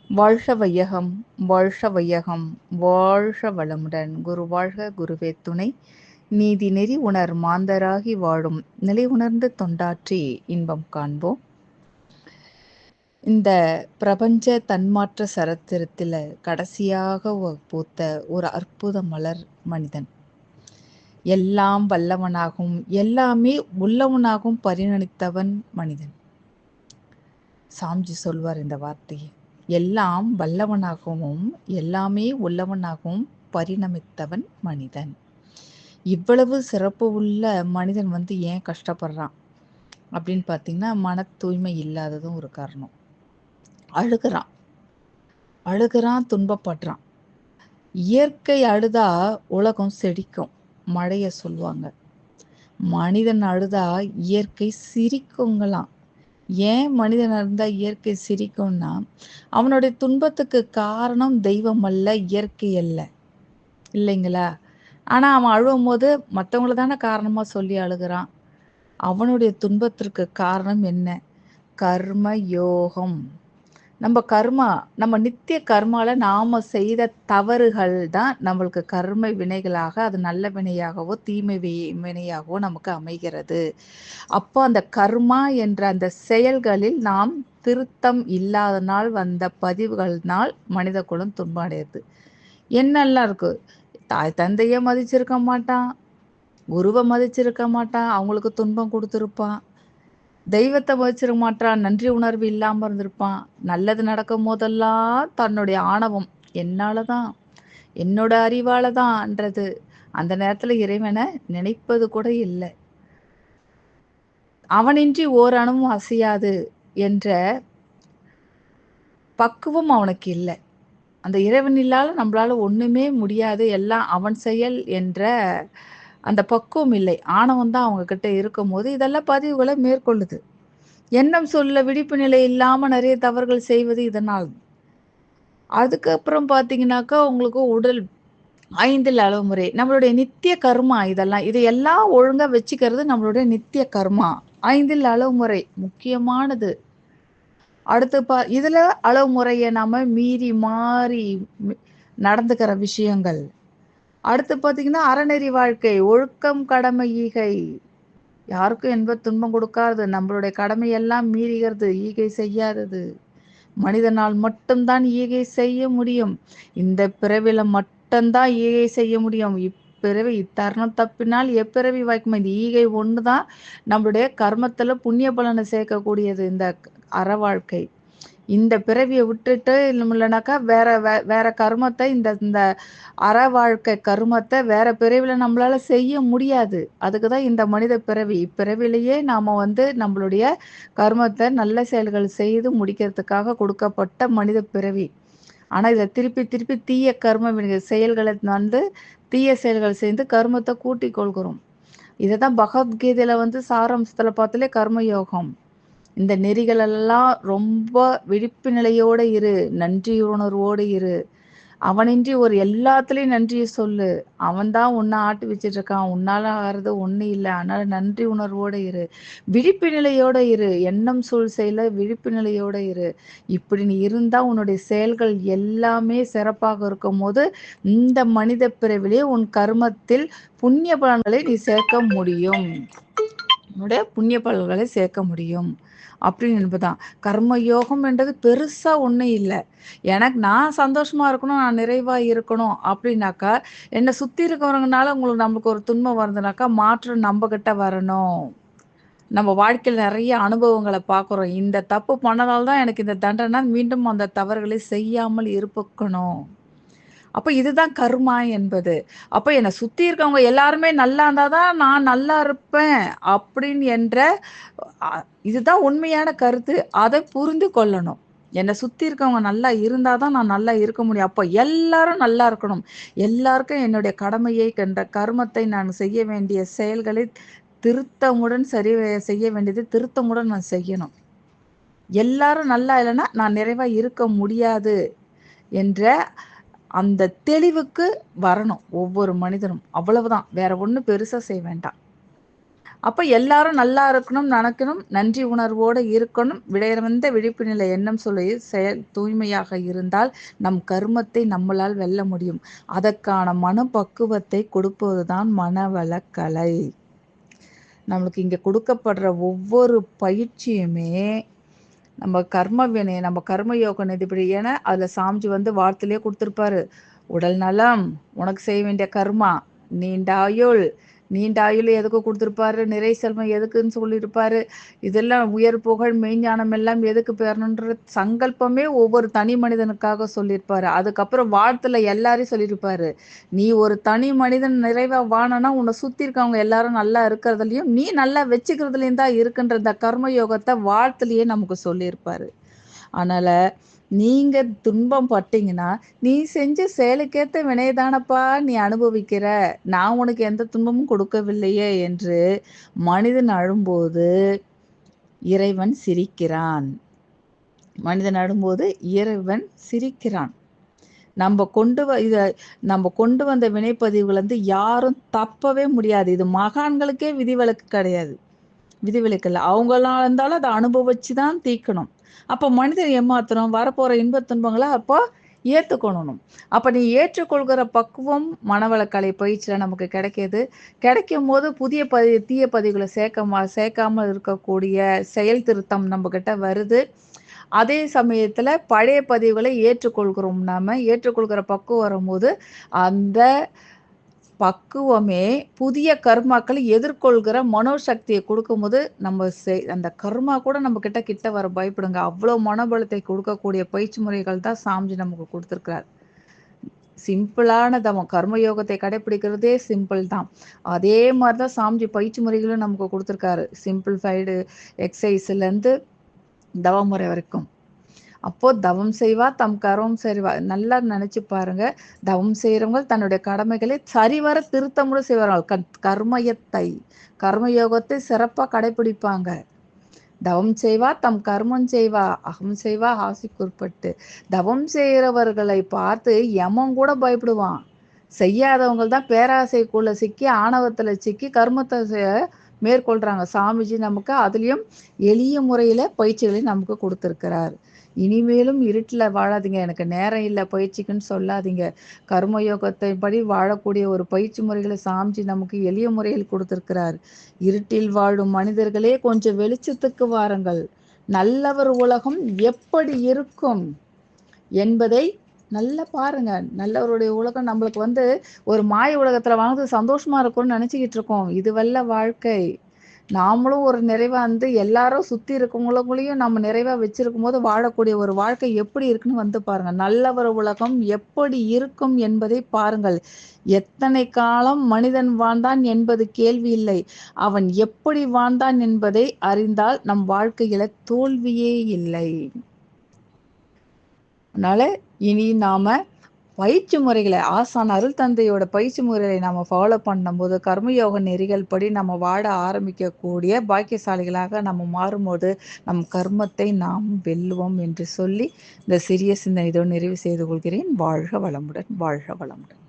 வாழ்க வையகம், வாழ்க வையகம், வாழ்க வளமுடன். குரு வாழ்க, குருவே துணை. நீதி நெறி உணர் மாந்தராகி வாழும் நிலை உணர்ந்து தொண்டாற்றி இன்பம் காண்போம். இந்த பிரபஞ்ச தன்மாற்ற சரித்திரத்தில் கடைசியாக பூத்த ஒரு அற்புத மலர் மனிதன். எல்லாம் வல்லவனாகவும் எல்லாமே உள்ளவனாகவும் பரிணமித்தவன் மனிதன். சாமிஜி சொல்வார் இந்த வார்த்தையை. எல்லாம் வல்லவனாகவும் எல்லாமே உள்ளவனாகவும் பரிணமித்தவன் மனிதன். இவ்வளவு சிறப்பு உள்ள மனிதன் ஏன் கஷ்டப்படுறான் அப்படின்னு பார்த்தீங்கன்னா, மன தூய்மை இல்லாததும் ஒரு காரணம். அழுகிறான், துன்பப்படுறான். இயற்கை அழுதா உலகம் செழிக்கும், மழைய சொல்லுவாங்க. மனிதன் அழுதா இயற்கை சிரிக்குங்களாம். ஏன் மனிதன் அழுதா இயற்கை சிரிக்கும்னா, அவனுடைய துன்பத்துக்கு காரணம் தெய்வம் அல்ல, இயற்கை அல்ல, இல்லைங்களா? ஆனா அவன் அழுவும் போது மற்றவங்கள தானே காரணமா சொல்லி அழுகிறான். அவனுடைய துன்பத்திற்கு காரணம் என்ன? கர்ம யோகம். நம்ம நித்திய கர்மால நாம செய்த தவறுகள் தான் நம்மளுக்கு கர்ம வினைகளாக, அது நல்ல வினையாகவோ தீமை வினையாகவோ நமக்கு அமைகிறது. அப்போ அந்த கர்மா என்ற அந்த செயல்களில் நாம் திருத்தம் இல்லாதனால் வந்த பதிவுகள்னால் மனித குலம் துன்பம் அடையுது. என்னெல்லாம் இருக்கு? தாய் தந்தையை மதிச்சிருக்க மாட்டான், குருவை மதிச்சிருக்க மாட்டான், அவங்களுக்கு துன்பம் கொடுத்துருப்பான். தெய்வத்தை மதிச்சிருக்க மாட்டான், நன்றி உணர்வு இல்லாமல் இருந்திருப்பான். நல்லது நடக்கும் போதெல்லாம் தன்னுடைய ஆணவம், என்னால தான், என்னோட அறிவால தான்ன்றது. அந்த நேரத்தில் இறைவனை நினைப்பது கூட இல்லை. அவனின்றி ஓரணுவும் அசையாது என்ற பக்குவம் அவனுக்கு இல்லை. அந்த இறைவன் இல்லாத நம்மளால ஒண்ணுமே முடியாது, எல்லாம் அவன் செயல் என்ற அந்த பக்குவம் இல்லை. ஆணவம் தான் அவங்க கிட்ட இருக்கும்போது இதெல்லாம் பதிவுகளை மேற்கொள்ளுது. எண்ணம் சொல்ல விழிப்பு நிலை இல்லாம நிறைய தவறுகள் செய்வது இதனால். அதுக்கப்புறம் பார்த்தீங்கன்னாக்கா, உங்களுக்கு உடல் 5 அளவு முறை. நம்மளுடைய நித்திய கர்மா இதெல்லாம். இதையெல்லாம் ஒழுங்கா வச்சுக்கிறது நம்மளுடைய நித்திய கர்மா. 5 அளவு முறை முக்கியமானது. அடுத்து இதுல அளவு முறையை நாம மீறி மாறி நடந்துக்கிற விஷயங்கள். அடுத்து பார்த்தீங்கன்னா, அறநெறி வாழ்க்கை, ஒழுக்கம், கடமை, ஈகை. யாருக்கும் என்ப துன்பம் கொடுக்காது, நம்மளுடைய கடமையெல்லாம் மீறுகிறது, ஈகை செய்யாதது. மனிதனால் மட்டும்தான் ஈகை செய்ய முடியும். இந்த பிறவில மட்டும்தான் ஈகை செய்ய முடியும். இப்பிறவி இத்தருணம் தப்பினால் எப்பிறவி வாய்க்குமா? இந்த ஈகை ஒன்று தான் நம்மளுடைய கர்மத்தில் புண்ணிய பலனை சேர்க்கக்கூடியது, இந்த அற வாழ்க்கை. இந்த பிறவியை விட்டுட்டு இல்லைனாக்கா வேற கர்மத்தை, இந்த அற வாழ்க்கை கர்மத்தை வேற பிறவில நம்மளால செய்ய முடியாது. அதுக்கு தான் இந்த மனித பிறவி. இப்பிறவிலேயே நாம நம்மளுடைய கர்மத்தை நல்ல செயல்கள் செய்து முடிக்கிறதுக்காக கொடுக்கப்பட்ட மனித பிறவி. ஆனா இதை திருப்பி திருப்பி தீய கர்ம செயல்களை தீய செயல்கள் செய்து கர்மத்தை கூட்டிக் கொள்கிறோம். இதை தான் பகவத்கீதையில சாராம்சத்துல பார்த்தாலே கர்மயோகம். இந்த நெறிகள் எல்லாம் ரொம்ப விழிப்பு நிலையோட இரு, நன்றியுணர்வோடு இரு. அவனின்றி ஒரு எல்லாத்துலேயும் நன்றியை சொல்லு. அவன்தான் உன்னை ஆட்டி வச்சிட்டு இருக்கான், உன்னால ஆகிறது ஒன்றும் இல்லை, அதனால நன்றி உணர்வோடு இரு, விழிப்பு நிலையோட இரு, எண்ணம் சூழ் செயல விழிப்பு நிலையோட இரு. இப்படி நீ இருந்தா உன்னுடைய செயல்கள் எல்லாமே சிறப்பாக இருக்கும் போது இந்த மனித பிறவிலே உன் கர்மத்தில் புண்ணிய பலன்களை நீ சேர்க்க முடியும். உன்னுடைய புண்ணிய பலன்களை சேர்க்க முடியும் அப்படின்னு என்பதுதான். கர்மயோகம் என்றது பெருசா ஒன்றும் இல்லை. நான் சந்தோஷமா இருக்கணும், நான் நிறைவா இருக்கணும் அப்படின்னாக்கா, என்னை சுத்தி இருக்கிறவங்கனால நம்மளுக்கு ஒரு துன்பம் வருதுனாக்கா, மாற்றம் நம்ம கிட்ட வரணும். நம்ம வாழ்க்கையில் நிறைய அனுபவங்களை பார்க்குறோம். இந்த தப்பு பண்ணதால் தான் எனக்கு இந்த தண்டனை, மீண்டும் அந்த தவறுகளை செய்யாமல் இருப்பக்கணும். அப்போ இதுதான் கர்மா என்பது. அப்போ என்னை சுற்றி இருக்கவங்க எல்லாருமே நல்லா இருந்தால் தான் நான் நல்லா இருப்பேன் அப்படின்னு என்ற இதுதான் உண்மையான கருத்து. அதை புரிந்து கொள்ளணும். என்னை சுற்றி இருக்கவங்க நல்லா இருந்தால் தான் நான் நல்லா இருக்க முடியும். அப்போ எல்லாரும் நல்லா இருக்கணும். எல்லாருக்கும் என்னுடைய கடமையை என்ற கர்மத்தை நான் செய்ய வேண்டிய செயல்களை திருத்தமுடன் செய்ய வேண்டியது திருத்தமுடன் நான் செய்யணும். எல்லாரும் நல்லா இல்லைன்னா நான் நிறைவாக இருக்க முடியாது என்ற அந்த தெளிவுக்கு வரணும் ஒவ்வொரு மனிதனும். அவ்வளவுதான், வேற ஒன்றும் பெருசாக செய்ய வேண்டாம். அப்ப எல்லாரும் நல்லா இருக்கணும், நெனைக்கணும், நன்றி உணர்வோட இருக்கணும். விடையறந்த விழிப்பு நிலை எண்ணம் சொல்லி செயல் தூய்மையாக இருந்தால், நம் கர்மத்தை நம்மளால் வெல்ல முடியும். அதற்கான மனப்பக்குவத்தை கொடுப்பதுதான் மனவளக்கலை. நம்மளுக்கு இங்க கொடுக்கப்படுற ஒவ்வொரு பயிற்சியுமே, நம்ம கர்ம வினை, நம்ம கர்ம நிதிப்படி ஏன்னா, அதுல சாமிஜி வந்து வார்த்தையிலேயே குடுத்திருப்பாரு. உடல் நலம், உனக்கு செய்ய வேண்டிய கர்மா, நீண்ட ஆயுள். நீண்ட ஆயுள் எதுக்கு குடுத்திருப்பாரு? நிறை செல்வம் எதுக்குன்னு சொல்லியிருப்பாரு. இதெல்லாம் உயர் புகழ், மெய்ஞானம் எல்லாம் எதுக்கு பெறணுன்ற சங்கல்பமே ஒவ்வொரு தனி மனிதனுக்காக சொல்லியிருப்பாரு. அதுக்கப்புறம் வாழ்த்துல எல்லாரையும் சொல்லியிருப்பாரு. நீ ஒரு தனி மனிதன் நிறைவா வாழணும்னா, உன்னை சுத்தி இருக்கவங்க எல்லாரும் நல்லா இருக்கிறதுலயும், நீ நல்லா வச்சுக்கிறதுலயும் தான் இருக்குன்ற இந்த கர்ம யோகத்த வாழ்த்துலயே நமக்கு சொல்லியிருப்பாரு. அதனால நீங்க துன்பம் பட்டீங்கன்னா, "நீ செஞ்ச செயலுக்கேத்த வினைதானப்பா நீ அனுபவிக்கிற. நான் உனக்கு எந்த துன்பமும் கொடுக்கவில்லையே" என்று மனிதன் அழும்போது, இறைவன் சிரிக்கிறான். மனிதன் அழும்போது இறைவன் சிரிக்கிறான். நம்ப கொண்டு வந்த வினைப்பதிவுலருந்து யாரும் தப்பவே முடியாது. இது மகான்களுக்கே விதிவிலக்கு கிடையாது. விதிவிலக்கு இல்ல. அவங்களா இருந்தாலும் அத அனுபவிச்சு தான் தீர்க்கணும். அப்ப மனிதன் ஏமாத்தணும், வரப்போற இன்பத் துன்பங்கள அப்போ ஏத்துக்கொள்ளணும். அப்ப நீ ஏற்றுக்கொள்கிற பக்குவம் மனவளக்கலை பயிற்சியில நமக்கு கிடைக்கிது. கிடைக்கும்போது புதிய தீய பதிவுகள சேர்க்காம இருக்கக்கூடிய செயல் திருத்தம் நம்மகிட்ட வருது. அதே சமயத்துல பழைய பதிவுகளை ஏற்றுக்கொள்கிறோம் நாம. ஏற்றுக்கொள்கிற பக்குவம் வரும்போது, அந்த பக்குவமே புதிய கர்மாக்களை எதிர்கொள்கிற மனோசக்திய குடுக்கும்போது, நம்ம அந்த கர்மா கூட நம்ம கிட்ட வர பயப்படுங்க. அவ்ளோ மனோபலத்தை கொடுக்கக்கூடிய பயிற்சி முறைகள் தான் சாமிஜி நமக்கு குடுத்திருக்கிறார். சிம்பிளான தவம். கர்ம யோகத்தை கடைப்பிடிக்கிறதே சிம்பிள் தான். அதே மாரி தான் சாமிஜி பயிற்சி முறைகளும் நமக்கு குடுத்திருக்காரு. சிம்பிளிஃபைடு எக்சர்சைஸ்லேருந்து தவமுறை வரைக்கும். அப்போ தவம் செய்வார் தம் கர்மம் செய்வார். நல்லா நினைச்சு பாருங்க. தவம் செய்றவங்க தன்னுடைய கடமைகளை சரிவர திருத்தமுடன் செய்வார்கள். கர்மயத்தை, கர்மயோகத்தை சிறப்பா கடைப்பிடிப்பாங்க. தவம் செய்வார் தம் கர்மம் செய்வார். அகம் செய்வார் ஆசைக்குட்பட்டு. தவம் செய்றவர்களை பார்த்து யமன் கூட பயப்படுவான். செய்யாதவங்க தான் பேராசைக்குள்ள சிக்கி, ஆணவத்துல சிக்கி கர்மத்த மேற்கொள்றாங்க. சாமிஜி நமக்கு அதுலயும் எளிய முறையில பயிற்சிகளை நமக்கு குடுத்திருக்கிறார். இனிமேலும் இருட்டுல வாழாதீங்க. எனக்கு நேரம் இல்ல பயிற்சிக்குன்னு சொல்லாதீங்க. கர்மயோகத்தின் படி வாழக்கூடிய ஒரு பயிற்சி முறைகளை சாமிஜி நமக்கு எளிய முறையில் குடுத்திருக்கிறார். இருட்டில் வாழும் மனிதர்களே கொஞ்சம் வெளிச்சத்துக்கு வாருங்கள். நல்லவர் உலகம் எப்படி இருக்கும் என்பதை நல்லா பாருங்க. நல்லவருடைய உலகம் நம்மளுக்கு வந்து ஒரு மாய உலகத்துல வாழ்ந்து சந்தோஷமா இருக்கும்னு நினைச்சுக்கிட்டு இருக்கோம். இதுவல்ல வாழ்க்கை. நாமளும் ஒரு நிறைவா வந்து எல்லாரும் சுத்தி இருக்கவங்களையும் நம்ம நிறைவா வச்சிருக்கும்போது வாழக்கூடிய ஒரு வாழ்க்கை எப்படி இருக்குன்னு வந்து பாருங்க. நல்லவர் உலகம் எப்படி இருக்கும் என்பதை பாருங்கள். எத்தனை காலம் மனிதன் வாழ்ந்தான் என்பது கேள்வி இல்லை. அவன் எப்படி வாழ்ந்தான் என்பதை அறிந்தால் நம் வாழ்க்கையில தோல்வியே இல்லை. அதனால இனி நாம பயிற்சி முறைகளை ஆசான் அருள் தந்தையோட பயிற்சி முறைகளை நாம ஃபாலோ பண்ணும்போது கர்மயோக நெறிகள் படி நம்ம வாழ ஆரம்பிக்கக்கூடிய பாக்கியசாலிகளாக நம்ம மாறும்போது நம் கர்மத்தை நாம் வெல்லுவோம் என்று சொல்லி இந்த சிறிய சிந்தனை இதோடு நிறைவு செய்து கொள்கிறேன். வாழ்க வளமுடன், வாழ்க வளமுடன்.